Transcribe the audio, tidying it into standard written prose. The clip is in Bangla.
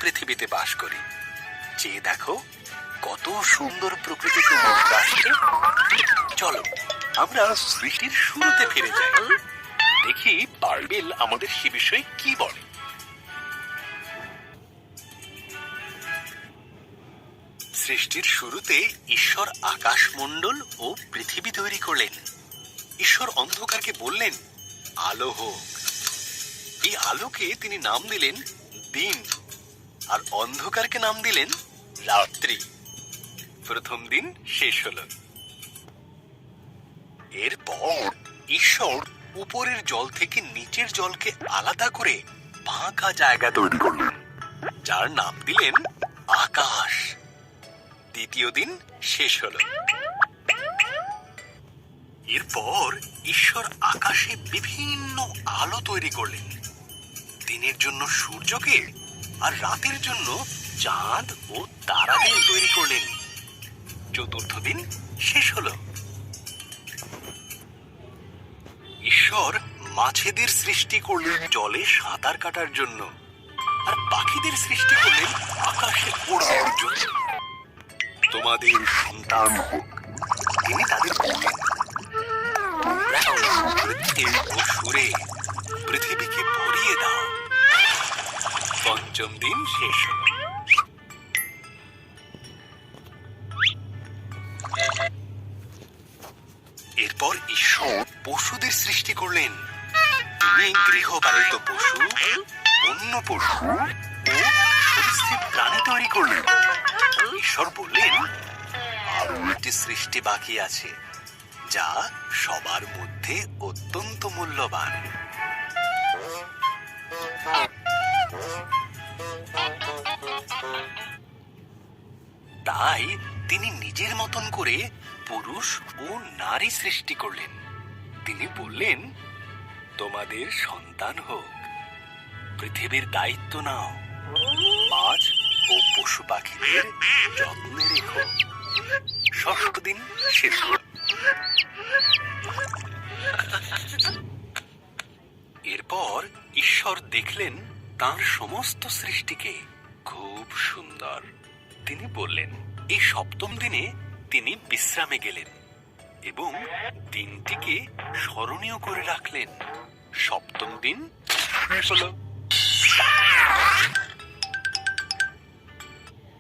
পৃথিবীতে বাস করি। যে দেখো কত সুন্দর প্রকৃতিতে মুগ্ধ আসছে। চলো আমরা সৃষ্টির শুরুতে ফিরে যাই, দেখি বাইবেল আমাদের সে বিষয়ে কি বলে। সৃষ্টির শুরুতে ঈশ্বর আকাশমণ্ডল ও পৃথিবী তৈরি করলেন। ঈশ্বর অন্ধকারকে বললেন, আলো হোক। এই আলোকে তিনি নাম দিলেন দিন, আর অন্ধকারকে নাম দিলেন রাত্রি। প্রথম দিন শেষ হলো। এরপর ঈশ্বর উপরের জল থেকে নিচের জলকে আলাদা করে ফাঁকা জায়গা তৈরি করলেন, যার নাম দিলেন আকাশ। দ্বিতীয় দিন শেষ হলো। এরপর ঈশ্বর আকাশে বিভিন্ন আলো তৈরি করলেন, দিনের জন্য সূর্যকে আর রাতের জন্য চাঁদ ও তারাদের তৈরি করলেন। চতুর্থ দিন শেষ হলো। ঈশ্বর মাছেদের সৃষ্টি করলেন জলে সাঁতার কাটার জন্য, আর পাখিদের সৃষ্টি করলেন আকাশে ওড়ার জন্য। তোমাদের সন্তান হোক, তিনি তাদের বললেন, ও সুরে পৃথিবীকে ভরিয়ে দাও। পঞ্চম দিন শেষ হল। এরপর ঈশ্বর পশুদের সৃষ্টি করলেন। তিনি গৃহপালিত পশু, বন্য পশু ও সরীসৃপ প্রাণী তৈরি করলেন। ঈশ্বর বললেন, আরো একটি সৃষ্টি বাকি আছে, যা সবার মধ্যে অত্যন্ত মূল্যবান। তাই তিনি নিজের মতন করে পুরুষ ও নারী সৃষ্টি করলেন। তিনি বললেন, তোমাদের সন্তান হোক, পৃথিবীর দায়িত্ব নাও, মাছ ও পশু পাখিদের যত্নে রেখো। ষষ্ঠ দিন শেষ হল। এরপর ঈশ্বর দেখলেন তাঁর সমস্ত সৃষ্টিকে খুব সুন্দর। তিনি বললেন, এই সপ্তম দিনে তিনি বিশ্রামে গেলেন এবং দিনটিকে স্মরণীয় করে রাখলেন। সপ্তম দিন শেষ হলো।